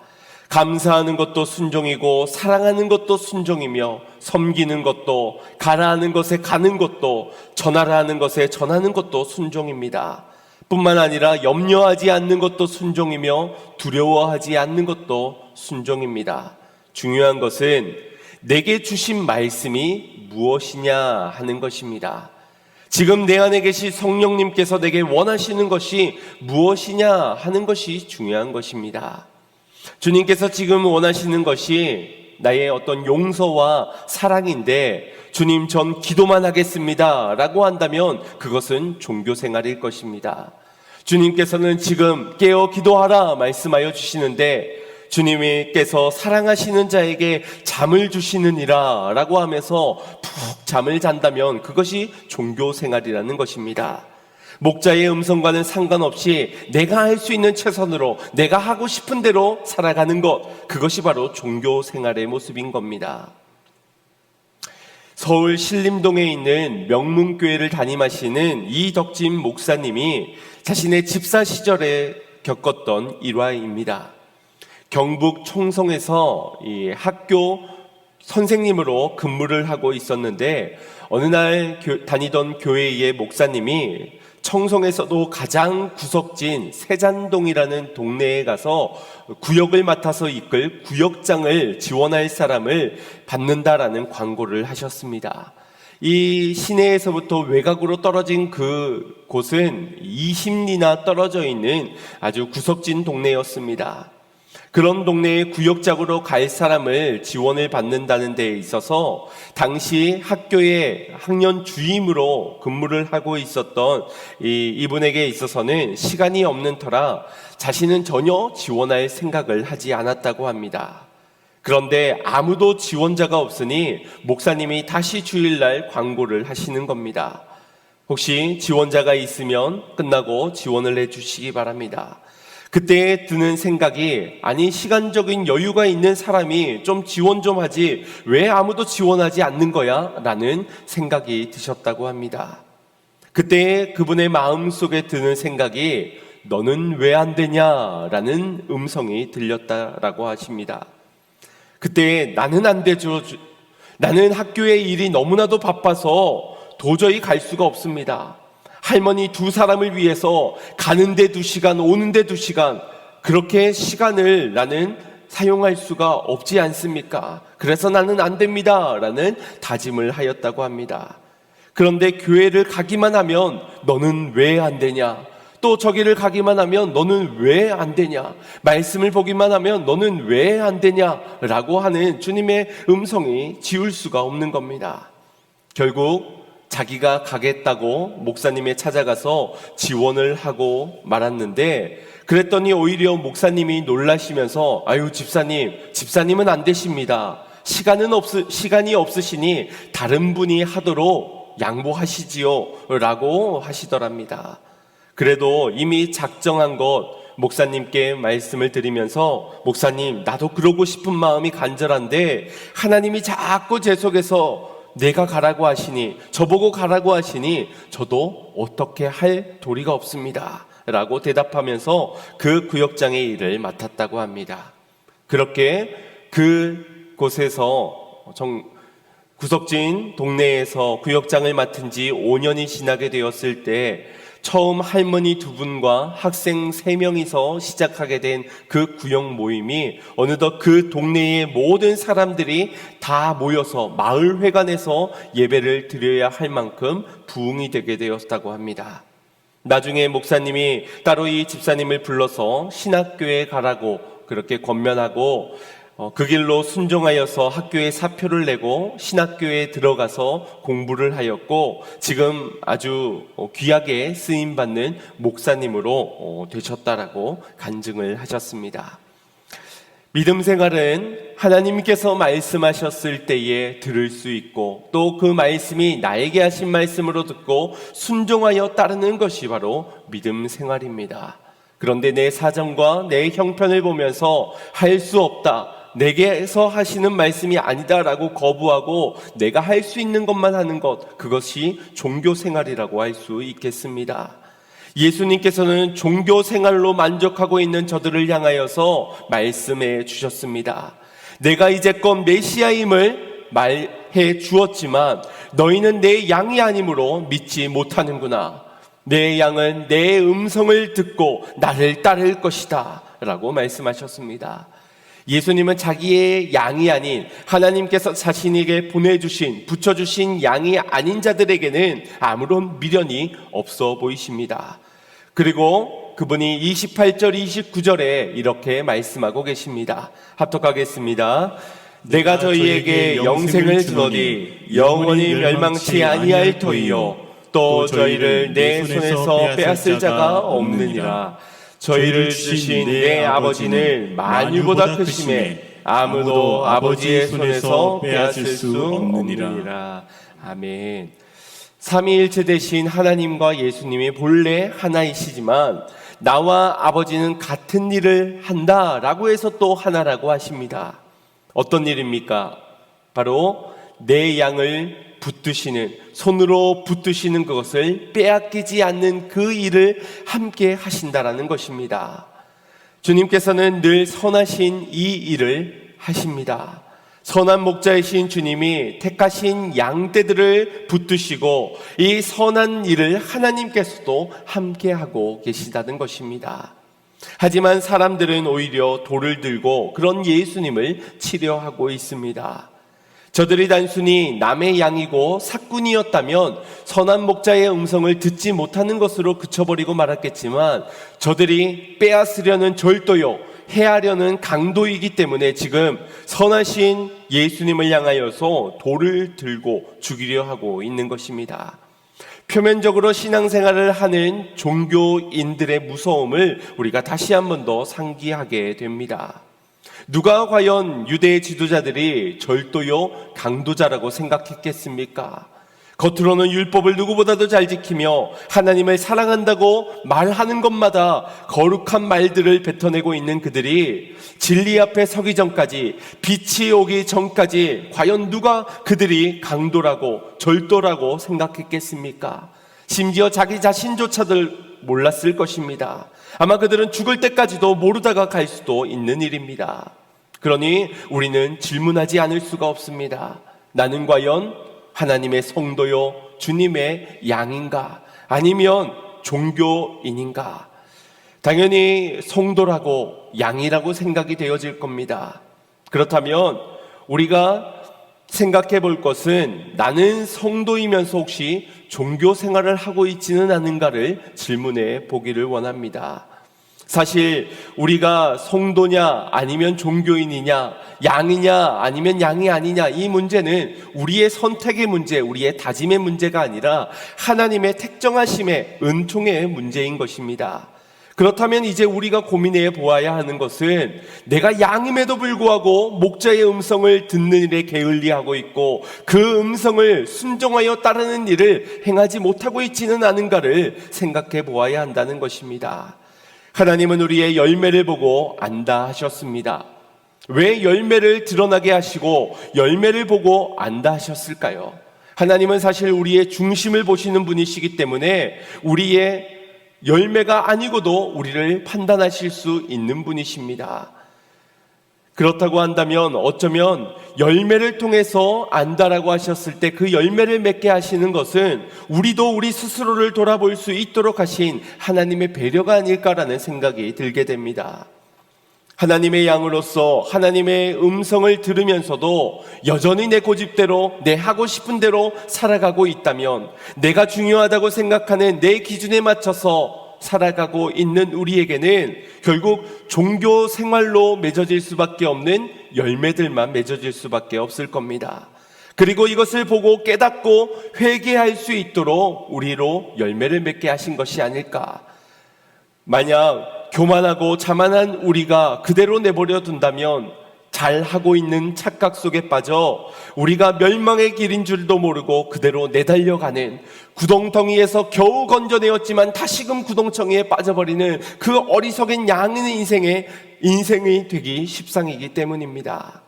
감사하는 것도 순종이고 사랑하는 것도 순종이며 섬기는 것도 가라하는 것에 가는 것도 전하라 하는 것에 전하는 것도 순종입니다. 뿐만 아니라 염려하지 않는 것도 순종이며 두려워하지 않는 것도 순종입니다. 중요한 것은 내게 주신 말씀이 무엇이냐 하는 것입니다. 지금 내 안에 계신 성령님께서 내게 원하시는 것이 무엇이냐 하는 것이 중요한 것입니다. 주님께서 지금 원하시는 것이 나의 어떤 용서와 사랑인데 주님 전 기도만 하겠습니다 라고 한다면 그것은 종교생활일 것입니다. 주님께서는 지금 깨어 기도하라 말씀하여 주시는데 주님께서 사랑하시는 자에게 잠을 주시느니라 라고 하면서 푹 잠을 잔다면 그것이 종교생활이라는 것입니다. 목자의 음성과는 상관없이 내가 할 수 있는 최선으로 내가 하고 싶은 대로 살아가는 것, 그것이 바로 종교생활의 모습인 겁니다. 서울 신림동에 있는 명문교회를 담임하시는 이덕진 목사님이 자신의 집사 시절에 겪었던 일화입니다. 경북 총성에서 이 학교 선생님으로 근무를 하고 있었는데 어느 날 다니던 교회의 목사님이 청송에서도 가장 구석진 세잔동이라는 동네에 가서 구역을 맡아서 이끌 구역장을 지원할 사람을 받는다라는 광고를 하셨습니다. 이 시내에서부터 외곽으로 떨어진 그 곳은 20리나 떨어져 있는 아주 구석진 동네였습니다. 그런 동네에 구역장으로 갈 사람을 지원을 받는다는 데에 있어서 당시 학교의 학년 주임으로 근무를 하고 있었던 이분에게 있어서는 시간이 없는 터라 자신은 전혀 지원할 생각을 하지 않았다고 합니다. 그런데 아무도 지원자가 없으니 목사님이 다시 주일날 광고를 하시는 겁니다. 혹시 지원자가 있으면 끝나고 지원을 해주시기 바랍니다. 그때 드는 생각이, 아니 시간적인 여유가 있는 사람이 좀 지원 좀 하지 왜 아무도 지원하지 않는 거야? 라는 생각이 드셨다고 합니다. 그때 그분의 마음속에 드는 생각이 너는 왜 안 되냐? 라는 음성이 들렸다라고 하십니다. 그때 나는 안 되죠. 나는 학교에 일이 너무나도 바빠서 도저히 갈 수가 없습니다. 할머니 두 사람을 위해서 가는데 2시간, 오는데 2시간, 그렇게 시간을 나는 사용할 수가 없지 않습니까? 그래서 나는 안 됩니다. 라는 다짐을 하였다고 합니다. 그런데 교회를 가기만 하면 너는 왜 안 되냐? 또 저기를 가기만 하면 너는 왜 안 되냐? 말씀을 보기만 하면 너는 왜 안 되냐? 라고 하는 주님의 음성이 지울 수가 없는 겁니다. 결국 자기가 가겠다고 목사님에 찾아가서 지원을 하고 말았는데, 그랬더니 오히려 목사님이 놀라시면서 아유 집사님은 안 되십니다. 시간이 없으시니 다른 분이 하도록 양보하시지요 라고 하시더랍니다. 그래도 이미 작정한 것 목사님께 말씀을 드리면서, 목사님 나도 그러고 싶은 마음이 간절한데 하나님이 자꾸 제 속에서 내가 가라고 하시니, 저보고 가라고 하시니 저도 어떻게 할 도리가 없습니다 라고 대답하면서 그 구역장의 일을 맡았다고 합니다. 그렇게 그곳에서 구석진 동네에서 구역장을 맡은 지 5년이 지나게 되었을 때 처음 할머니 2분과 학생 3명이서 시작하게 된 그 구역 모임이 어느덧 그 동네의 모든 사람들이 다 모여서 마을회관에서 예배를 드려야 할 만큼 부흥이 되게 되었다고 합니다. 나중에 목사님이 따로 이 집사님을 불러서 신학교에 가라고 그렇게 권면하고 그 길로 순종하여서 학교에 사표를 내고 신학교에 들어가서 공부를 하였고, 지금 아주 귀하게 쓰임받는 목사님으로 되셨다라고 간증을 하셨습니다. 믿음 생활은 하나님께서 말씀하셨을 때에 들을 수 있고, 또 그 말씀이 나에게 하신 말씀으로 듣고 순종하여 따르는 것이 바로 믿음 생활입니다. 그런데 내 사정과 내 형편을 보면서 할 수 없다, 내게서 하시는 말씀이 아니다라고 거부하고 내가 할 수 있는 것만 하는 것, 그것이 종교 생활이라고 할 수 있겠습니다. 예수님께서는 종교 생활로 만족하고 있는 저들을 향하여서 말씀해 주셨습니다. 내가 이제껏 메시아임을 말해 주었지만 너희는 내 양이 아니므로 믿지 못하는구나. 내 양은 내 음성을 듣고 나를 따를 것이다 라고 말씀하셨습니다. 예수님은 자기의 양이 아닌 하나님께서 자신에게 보내주신, 붙여주신 양이 아닌 자들에게는 아무런 미련이 없어 보이십니다. 그리고 그분이 28절 29절에 이렇게 말씀하고 계십니다. 합독하겠습니다. 내가 저희에게 영생을 주노니 영원히 멸망치 아니할 터이요 또 저희를 내 손에서 빼앗을 자가 없느니라. 저희를 주신 내 아버지는 만유보다 크심에 아무도 아버지의 손에서 빼앗을 수 없느니라. 아멘. 삼위일체 되신 하나님과 예수님이 본래 하나이시지만 나와 아버지는 같은 일을 한다라고 해서 또 하나라고 하십니다. 어떤 일입니까? 바로 내 양을 붙드시는, 손으로 붙드시는 그것을 빼앗기지 않는 그 일을 함께 하신다라는 것입니다. 주님께서는 늘 선하신 이 일을 하십니다. 선한 목자이신 주님이 택하신 양떼들을 붙드시고 이 선한 일을 하나님께서도 함께 하고 계시다는 것입니다. 하지만 사람들은 오히려 돌을 들고 그런 예수님을 치려하고 있습니다. 저들이 단순히 남의 양이고 사꾼이었다면 선한 목자의 음성을 듣지 못하는 것으로 그쳐버리고 말았겠지만, 저들이 빼앗으려는 절도요, 해하려는 강도이기 때문에 지금 선하신 예수님을 향하여서 돌을 들고 죽이려 하고 있는 것입니다. 표면적으로 신앙생활을 하는 종교인들의 무서움을 우리가 다시 한 번 더 상기하게 됩니다. 누가 과연 유대 지도자들이 절도요 강도자라고 생각했겠습니까? 겉으로는 율법을 누구보다도 잘 지키며 하나님을 사랑한다고 말하는 것마다 거룩한 말들을 뱉어내고 있는 그들이 진리 앞에 서기 전까지, 빛이 오기 전까지 과연 누가 그들이 강도라고 절도라고 생각했겠습니까? 심지어 자기 자신조차도 몰랐을 것입니다. 아마 그들은 죽을 때까지도 모르다가 갈 수도 있는 일입니다. 그러니 우리는 질문하지 않을 수가 없습니다. 나는 과연 하나님의 성도요 주님의 양인가? 아니면 종교인인가? 당연히 성도라고 양이라고 생각이 되어질 겁니다. 그렇다면 우리가 생각해 볼 것은 나는 성도이면서 혹시 종교 생활을 하고 있지는 않은가를 질문해 보기를 원합니다. 사실 우리가 성도냐 아니면 종교인이냐, 양이냐 아니면 양이 아니냐, 이 문제는 우리의 선택의 문제, 우리의 다짐의 문제가 아니라 하나님의 택정하심의 은총의 문제인 것입니다. 그렇다면 이제 우리가 고민해 보아야 하는 것은 내가 양임에도 불구하고 목자의 음성을 듣는 일에 게을리하고 있고 그 음성을 순종하여 따르는 일을 행하지 못하고 있지는 않은가를 생각해 보아야 한다는 것입니다. 하나님은 우리의 열매를 보고 안다 하셨습니다. 왜 열매를 드러나게 하시고 열매를 보고 안다 하셨을까요? 하나님은 사실 우리의 중심을 보시는 분이시기 때문에 우리의 열매가 아니고도 우리를 판단하실 수 있는 분이십니다. 그렇다고 한다면 어쩌면 열매를 통해서 안다라고 하셨을 때 그 열매를 맺게 하시는 것은 우리도 우리 스스로를 돌아볼 수 있도록 하신 하나님의 배려가 아닐까라는 생각이 들게 됩니다. 하나님의 양으로서 하나님의 음성을 들으면서도 여전히 내 고집대로 내 하고 싶은 대로 살아가고 있다면, 내가 중요하다고 생각하는 내 기준에 맞춰서 살아가고 있는 우리에게는 결국 종교 생활로 맺어질 수밖에 없는 열매들만 맺어질 수밖에 없을 겁니다. 그리고 이것을 보고 깨닫고 회개할 수 있도록 우리로 열매를 맺게 하신 것이 아닐까. 만약 교만하고 자만한 우리가 그대로 내버려 둔다면 잘하고 있는 착각 속에 빠져 우리가 멸망의 길인 줄도 모르고 그대로 내달려가는, 구덩텅이에서 겨우 건져내었지만 다시금 구덩텅이에 빠져버리는 그 어리석은 양의 인생이 되기 십상이기 때문입니다.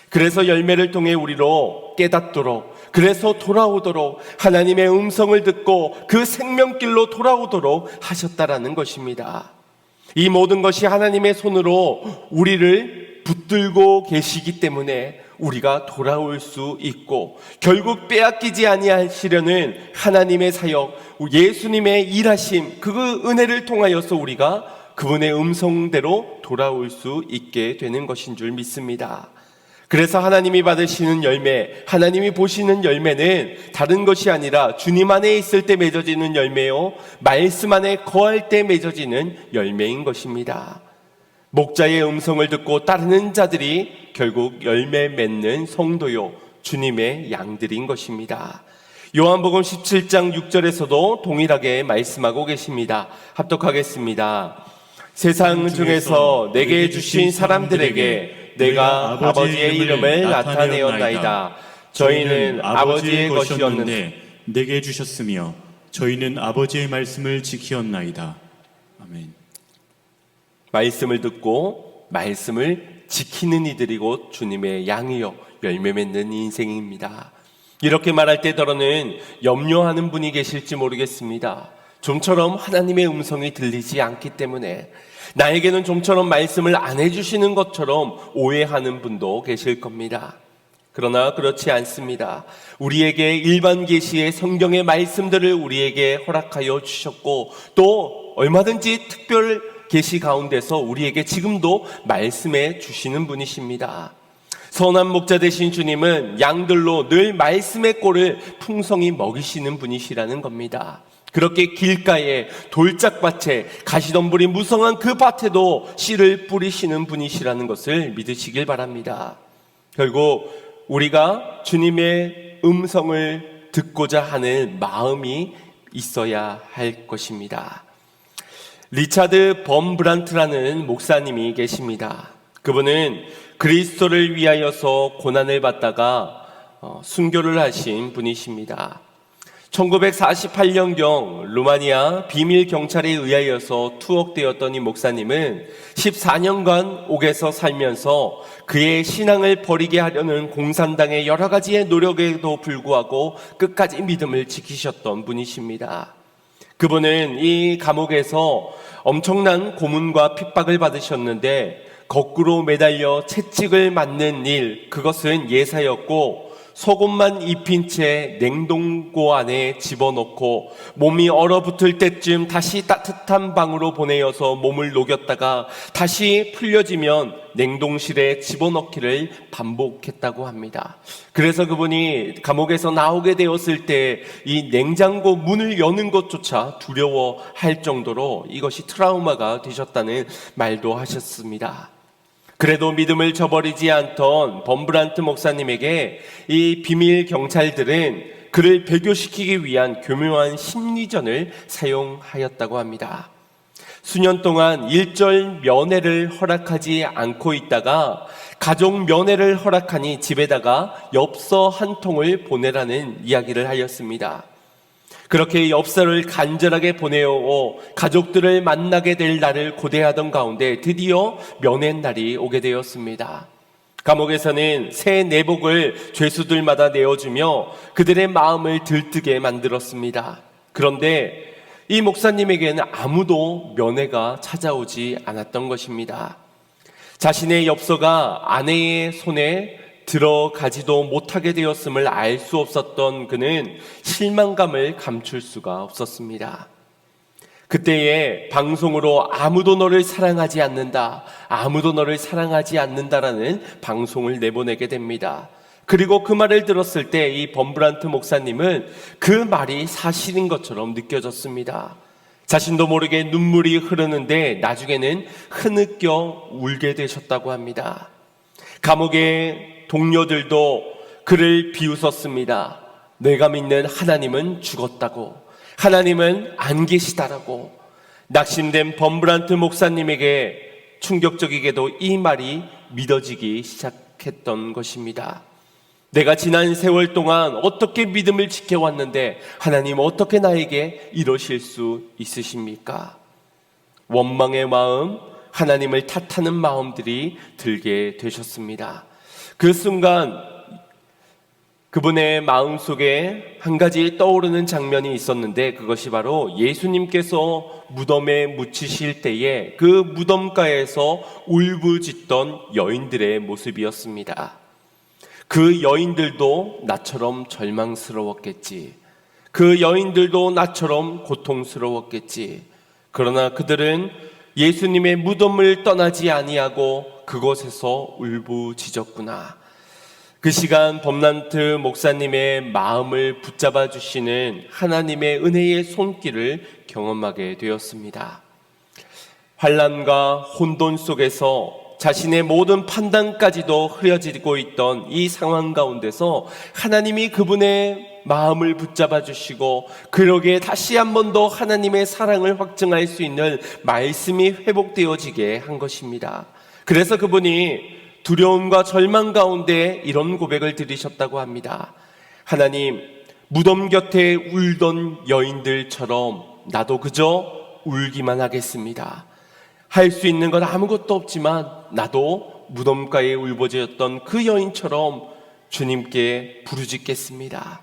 그래서 열매를 통해 우리로 깨닫도록, 그래서 돌아오도록, 하나님의 음성을 듣고 그 생명길로 돌아오도록 하셨다라는 것입니다. 이 모든 것이 하나님의 손으로 우리를 붙들고 계시기 때문에 우리가 돌아올 수 있고, 결국 빼앗기지 아니하시려는 하나님의 사역, 예수님의 일하심, 그 은혜를 통하여서 우리가 그분의 음성대로 돌아올 수 있게 되는 것인 줄 믿습니다. 그래서 하나님이 받으시는 열매, 하나님이 보시는 열매는 다른 것이 아니라 주님 안에 있을 때 맺어지는 열매요, 말씀 안에 거할 때 맺어지는 열매인 것입니다. 목자의 음성을 듣고 따르는 자들이 결국 열매 맺는 성도요, 주님의 양들인 것입니다. 요한복음 17장 6절에서도 동일하게 말씀하고 계십니다. 합독하겠습니다. 세상 중에서 내게 주신 사람들에게 내가 아버지의 이름을 나타내었나이다. 저희는 아버지의 것이었는데 내게 주셨으며 저희는 아버지의 말씀을 지키었나이다. 아멘. 말씀을 듣고 말씀을 지키는 이들이고 주님의 양이요 열매 맺는 인생입니다. 이렇게 말할 때더러는 염려하는 분이 계실지 모르겠습니다. 좀처럼 하나님의 음성이 들리지 않기 때문에 나에게는 좀처럼 말씀을 안 해주시는 것처럼 오해하는 분도 계실 겁니다. 그러나 그렇지 않습니다. 우리에게 일반 계시의 성경의 말씀들을 우리에게 허락하여 주셨고, 또 얼마든지 특별 계시 가운데서 우리에게 지금도 말씀해 주시는 분이십니다. 선한 목자 되신 주님은 양들로 늘 말씀의 꼴을 풍성히 먹이시는 분이시라는 겁니다. 그렇게 길가에, 돌짝밭에, 가시덤불이 무성한 그 밭에도 씨를 뿌리시는 분이시라는 것을 믿으시길 바랍니다. 결국 우리가 주님의 음성을 듣고자 하는 마음이 있어야 할 것입니다. 리차드 범브란트라는 목사님이 계십니다. 그분은 그리스도를 위하여서 고난을 받다가 순교를 하신 분이십니다. 1948년경 루마니아 비밀 경찰에 의하여서 투옥되었던 이 목사님은 14년간 옥에서 살면서 그의 신앙을 버리게 하려는 공산당의 여러 가지의 노력에도 불구하고 끝까지 믿음을 지키셨던 분이십니다. 그분은 이 감옥에서 엄청난 고문과 핍박을 받으셨는데 거꾸로 매달려 채찍을 맞는 일, 그것은 예사였고, 속옷만 입힌 채 냉동고 안에 집어넣고 몸이 얼어붙을 때쯤 다시 따뜻한 방으로 보내어서 몸을 녹였다가 다시 풀려지면 냉동실에 집어넣기를 반복했다고 합니다. 그래서 그분이 감옥에서 나오게 되었을 때 이 냉장고 문을 여는 것조차 두려워할 정도로 이것이 트라우마가 되셨다는 말도 하셨습니다. 그래도 믿음을 저버리지 않던 범브란트 목사님에게 이 비밀 경찰들은 그를 배교시키기 위한 교묘한 심리전을 사용하였다고 합니다. 수년 동안 일절 면회를 허락하지 않고 있다가 가족 면회를 허락하니 집에다가 엽서 한 통을 보내라는 이야기를 하였습니다. 그렇게 엽서를 간절하게 보내어 가족들을 만나게 될 날을 고대하던 가운데 드디어 면회 날이 오게 되었습니다. 감옥에서는 새 내복을 죄수들마다 내어주며 그들의 마음을 들뜨게 만들었습니다. 그런데 이 목사님에게는 아무도 면회가 찾아오지 않았던 것입니다. 자신의 엽서가 아내의 손에 들어가지도 못하게 되었음을 알 수 없었던 그는 실망감을 감출 수가 없었습니다. 그때에 방송으로 아무도 너를 사랑하지 않는다, 아무도 너를 사랑하지 않는다라는 방송을 내보내게 됩니다. 그리고 그 말을 들었을 때 이 범브란트 목사님은 그 말이 사실인 것처럼 느껴졌습니다. 자신도 모르게 눈물이 흐르는데 나중에는 흐느껴 울게 되셨다고 합니다. 감옥의 동료들도 그를 비웃었습니다. 내가 믿는 하나님은 죽었다고, 하나님은 안 계시다라고. 낙심된 범브란트 목사님에게 충격적이게도 이 말이 믿어지기 시작했던 것입니다. 내가 지난 세월 동안 어떻게 믿음을 지켜왔는데 하나님 어떻게 나에게 이러실 수 있으십니까? 원망의 마음, 하나님을 탓하는 마음들이 들게 되셨습니다. 그 순간 그분의 마음속에 한 가지 떠오르는 장면이 있었는데 그것이 바로 예수님께서 무덤에 묻히실 때에 그 무덤가에서 울부짖던 여인들의 모습이었습니다. 그 여인들도 나처럼 절망스러웠겠지. 그 여인들도 나처럼 고통스러웠겠지. 그러나 그들은 예수님의 무덤을 떠나지 아니하고 그곳에서 울부짖었구나. 그 시간 범란트 목사님의 마음을 붙잡아 주시는 하나님의 은혜의 손길을 경험하게 되었습니다. 환난과 혼돈 속에서 자신의 모든 판단까지도 흐려지고 있던 이 상황 가운데서 하나님이 그분의 마음을 붙잡아 주시고 그러기에 다시 한 번 더 하나님의 사랑을 확증할 수 있는 말씀이 회복되어지게 한 것입니다. 그래서 그분이 두려움과 절망 가운데 이런 고백을 드리셨다고 합니다. 하나님, 무덤 곁에 울던 여인들처럼 나도 그저 울기만 하겠습니다. 할 수 있는 건 아무것도 없지만 나도 무덤가에 울부짖었던 그 여인처럼 주님께 부르짖겠습니다.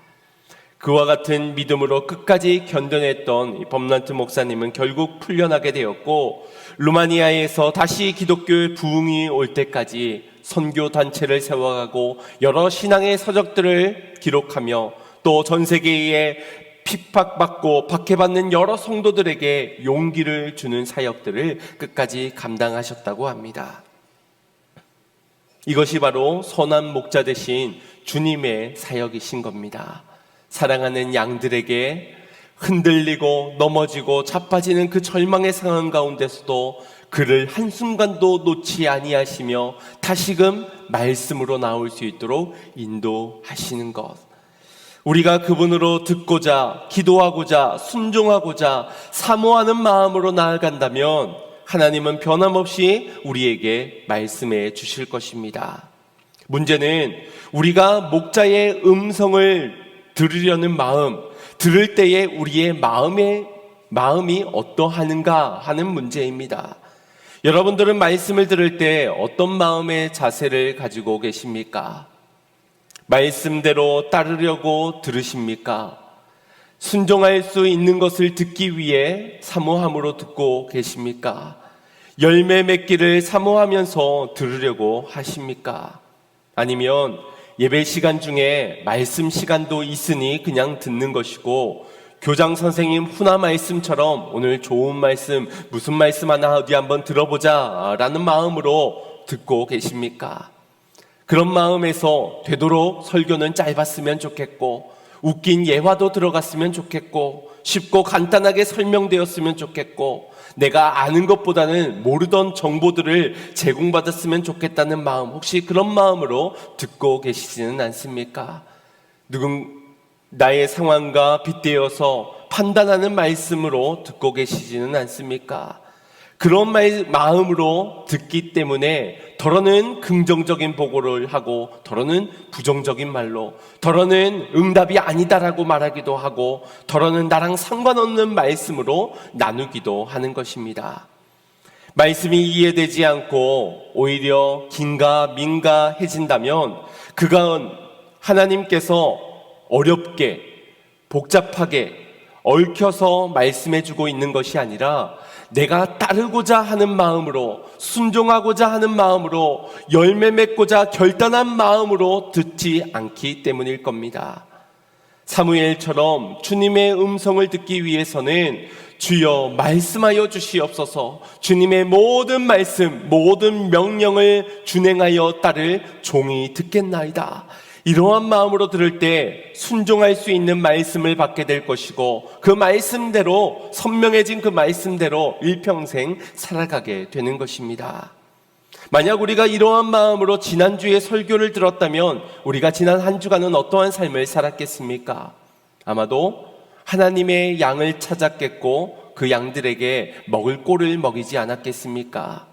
그와 같은 믿음으로 끝까지 견뎌냈던 범란트 목사님은 결국 풀려나게 되었고 루마니아에서 다시 기독교의 부흥이 올 때까지 선교 단체를 세워가고 여러 신앙의 서적들을 기록하며 또 전 세계에 핍박받고 박해받는 여러 성도들에게 용기를 주는 사역들을 끝까지 감당하셨다고 합니다. 이것이 바로 선한 목자 되신 주님의 사역이신 겁니다. 사랑하는 양들에게 흔들리고 넘어지고 자빠지는 그 절망의 상황 가운데서도 그를 한순간도 놓지 아니하시며 다시금 말씀으로 나올 수 있도록 인도하시는 것. 우리가 그분으로 듣고자, 기도하고자, 순종하고자, 사모하는 마음으로 나아간다면 하나님은 변함없이 우리에게 말씀해 주실 것입니다. 문제는 우리가 목자의 음성을 들으려는 마음, 들을 때에 우리의 마음이 어떠하는가 하는 문제입니다. 여러분들은 말씀을 들을 때 어떤 마음의 자세를 가지고 계십니까? 말씀대로 따르려고 들으십니까? 순종할 수 있는 것을 듣기 위해 사모함으로 듣고 계십니까? 열매 맺기를 사모하면서 들으려고 하십니까? 아니면 예배 시간 중에 말씀 시간도 있으니 그냥 듣는 것이고, 교장 선생님 훈화 말씀처럼 오늘 좋은 말씀, 무슨 말씀 하나 어디 한번 들어보자 라는 마음으로 듣고 계십니까? 그런 마음에서 되도록 설교는 짧았으면 좋겠고, 웃긴 예화도 들어갔으면 좋겠고, 쉽고 간단하게 설명되었으면 좋겠고, 내가 아는 것보다는 모르던 정보들을 제공받았으면 좋겠다는 마음, 혹시 그런 마음으로 듣고 계시지는 않습니까? 나의 상황과 빗대어서 판단하는 말씀으로 듣고 계시지는 않습니까? 그런 마음으로 듣기 때문에 더러는 긍정적인 보고를 하고, 더러는 부정적인 말로, 더러는 응답이 아니다라고 말하기도 하고, 더러는 나랑 상관없는 말씀으로 나누기도 하는 것입니다. 말씀이 이해되지 않고 오히려 긴가민가해진다면 그건 하나님께서 어렵게, 복잡하게 얽혀서 말씀해주고 있는 것이 아니라 내가 따르고자 하는 마음으로, 순종하고자 하는 마음으로, 열매 맺고자 결단한 마음으로 듣지 않기 때문일 겁니다. 사무엘처럼 주님의 음성을 듣기 위해서는 주여 말씀하여 주시옵소서, 주님의 모든 말씀, 모든 명령을 준행하여 따를 종이 듣겠나이다, 이러한 마음으로 들을 때 순종할 수 있는 말씀을 받게 될 것이고, 그 말씀대로, 선명해진 그 말씀대로 일평생 살아가게 되는 것입니다. 만약 우리가 이러한 마음으로 지난주에 설교를 들었다면 우리가 지난 한 주간은 어떠한 삶을 살았겠습니까? 아마도 하나님의 양을 찾았겠고 그 양들에게 먹을 꼴을 먹이지 않았겠습니까?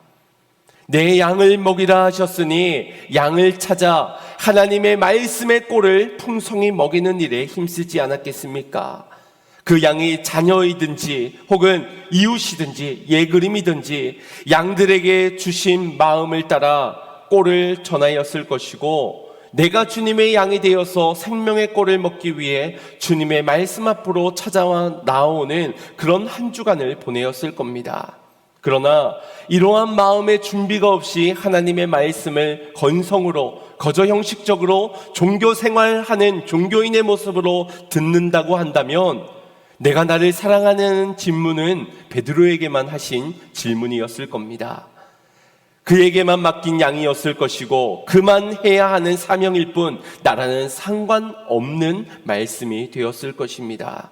내 양을 먹이라 하셨으니 양을 찾아 하나님의 말씀의 꼴을 풍성히 먹이는 일에 힘쓰지 않았겠습니까? 그 양이 자녀이든지 혹은 이웃이든지 예그림이든지 양들에게 주신 마음을 따라 꼴을 전하였을 것이고, 내가 주님의 양이 되어서 생명의 꼴을 먹기 위해 주님의 말씀 앞으로 찾아와 나오는 그런 한 주간을 보내었을 겁니다. 그러나 이러한 마음의 준비가 없이 하나님의 말씀을 건성으로, 거저 형식적으로 종교 생활하는 종교인의 모습으로 듣는다고 한다면 내가 나를 사랑하는 질문은 베드로에게만 하신 질문이었을 겁니다. 그에게만 맡긴 양이었을 것이고 그만 해야 하는 사명일 뿐 나라는 상관없는 말씀이 되었을 것입니다.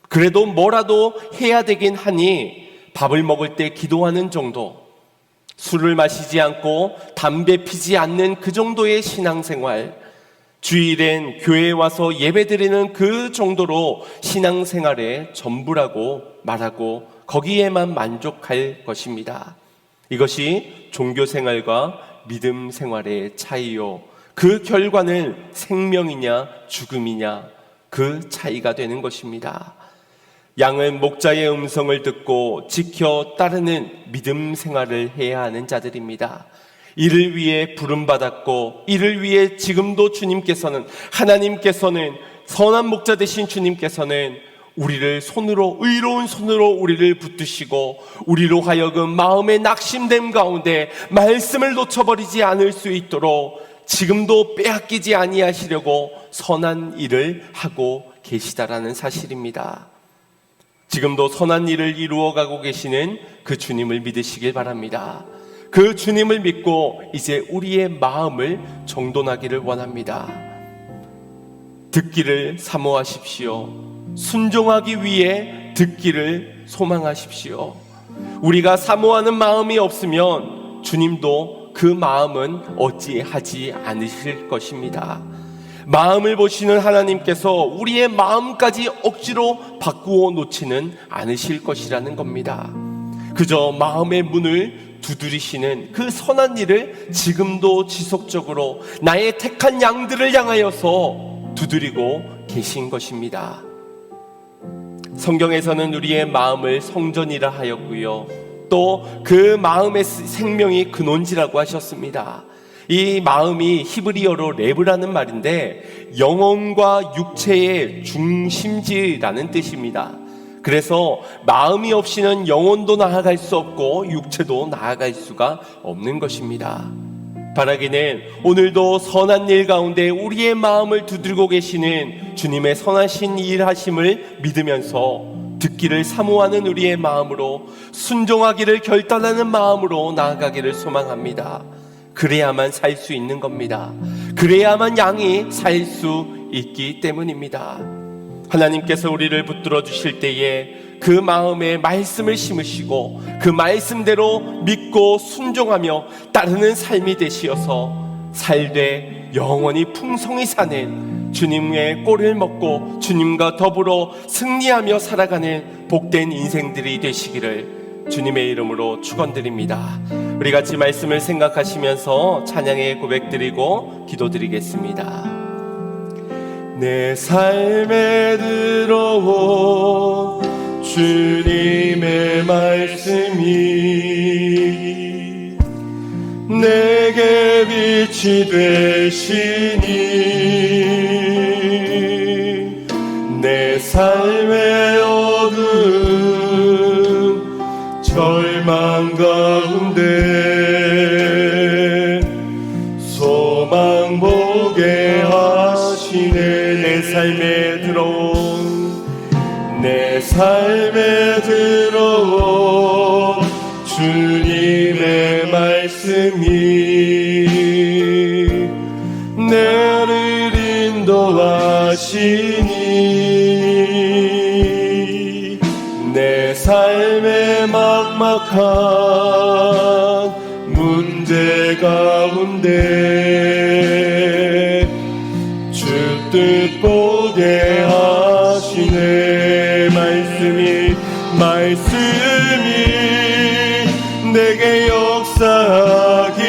그래도 뭐라도 해야 되긴 하니 밥을 먹을 때 기도하는 정도, 술을 마시지 않고 담배 피지 않는 그 정도의 신앙생활, 주일엔 교회에 와서 예배드리는 그 정도로 신앙생활의 전부라고 말하고 거기에만 만족할 것입니다. 이것이 종교생활과 믿음생활의 차이요, 그 결과는 생명이냐 죽음이냐 그 차이가 되는 것입니다. 양은 목자의 음성을 듣고 지켜 따르는 믿음 생활을 해야 하는 자들입니다. 이를 위해 부름받았고 이를 위해 지금도 주님께서는, 하나님께서는, 선한 목자 되신 주님께서는 우리를 손으로, 의로운 손으로 우리를 붙드시고 우리로 하여금 마음의 낙심됨 가운데 말씀을 놓쳐버리지 않을 수 있도록 지금도 빼앗기지 아니하시려고 선한 일을 하고 계시다라는 사실입니다. 지금도 선한 일을 이루어가고 계시는 그 주님을 믿으시길 바랍니다. 그 주님을 믿고 이제 우리의 마음을 정돈하기를 원합니다. 듣기를 사모하십시오. 순종하기 위해 듣기를 소망하십시오. 우리가 사모하는 마음이 없으면 주님도 그 마음은 어찌하지 않으실 것입니다. 마음을 보시는 하나님께서 우리의 마음까지 억지로 바꾸어 놓지는 않으실 것이라는 겁니다. 그저 마음의 문을 두드리시는 그 선한 일을 지금도 지속적으로 나의 택한 양들을 향하여서 두드리고 계신 것입니다. 성경에서는 우리의 마음을 성전이라 하였고요, 또 그 마음의 생명이 근원지라고 하셨습니다. 이 마음이 히브리어로 레브라는 말인데 영혼과 육체의 중심지라는 뜻입니다. 그래서 마음이 없이는 영혼도 나아갈 수 없고 육체도 나아갈 수가 없는 것입니다. 바라기는 오늘도 선한 일 가운데 우리의 마음을 두들고 계시는 주님의 선하신 일하심을 믿으면서 듣기를 사모하는 우리의 마음으로 순종하기를 결단하는 마음으로 나아가기를 소망합니다. 그래야만 살 수 있는 겁니다. 그래야만 양이 살 수 있기 때문입니다. 하나님께서 우리를 붙들어 주실 때에 그 마음에 말씀을 심으시고 그 말씀대로 믿고 순종하며 따르는 삶이 되시어서 살되 영원히 풍성히 사는 주님의 꼴을 먹고 주님과 더불어 승리하며 살아가는 복된 인생들이 되시기를 주님의 이름으로 축원드립니다. 우리 같이 말씀을 생각하시면서 찬양의 고백드리고 기도드리겠습니다. 내 삶에 들어온 주님의 말씀이 내게 빛이 되시니 내 삶의 어두운 절망 가운데 소망 보게 하시네. 내 삶에 들어온 주님의 말씀이 나를 인도하시니 내 삶의 막막한 문제 가운데 주 뜻 보게 하시네. 말씀이 내게 역사하기를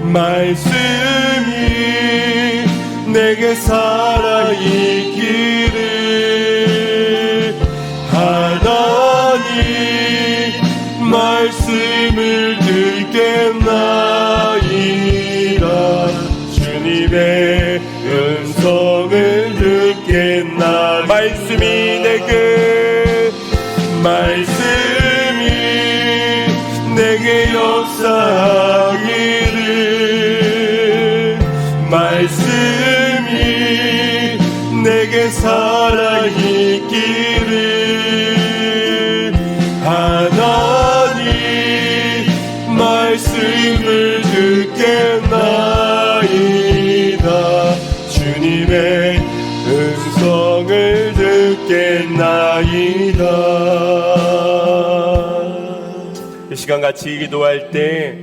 말씀이 내게 살아있기를 하나님 말씀을 듣겠나이다. 주님의 음성을 듣겠나. 말씀이 내게 역사하기를 말씀이 내게 살아있기를 하나님 말씀을 듣겠나이다. 주님의 음성을 듣겠나이다. 이 시간 같이 기도할 때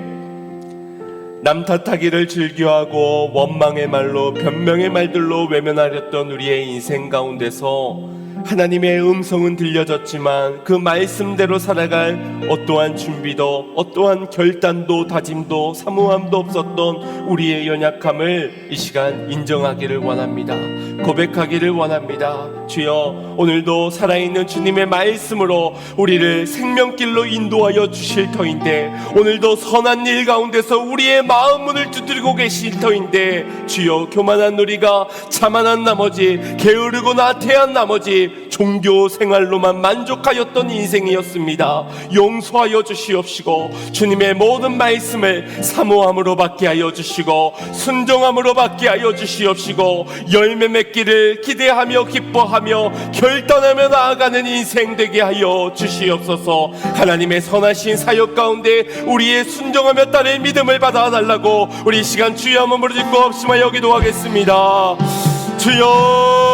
남 탓하기를 즐겨하고 원망의 말로 변명의 말들로 외면하렸던 우리의 인생 가운데서 하나님의 음성은 들려졌지만 그 말씀대로 살아갈 어떠한 준비도 어떠한 결단도 다짐도 사모함도 없었던 우리의 연약함을 이 시간 인정하기를 원합니다. 고백하기를 원합니다. 주여, 오늘도 살아있는 주님의 말씀으로 우리를 생명길로 인도하여 주실 터인데 오늘도 선한 일 가운데서 우리의 마음 문을 두드리고 계실 터인데 주여, 교만한 우리가 자만한 나머지 게으르고 나태한 나머지 종교 생활로만 만족하였던 인생이었습니다. 용서하여 주시옵시고 주님의 모든 말씀을 사모함으로 받게 하여 주시고 순종함으로 받게 하여 주시옵시고 열매 맺기를 기대하며 기뻐하며 결단하며 나아가는 인생 되게 하여 주시옵소서. 하나님의 선하신 사역 가운데 우리의 순종하며 따를 믿음을 받아달라고 우리 시간 주여 한번 부르짖고 없음하여 기도하겠습니다. 주여,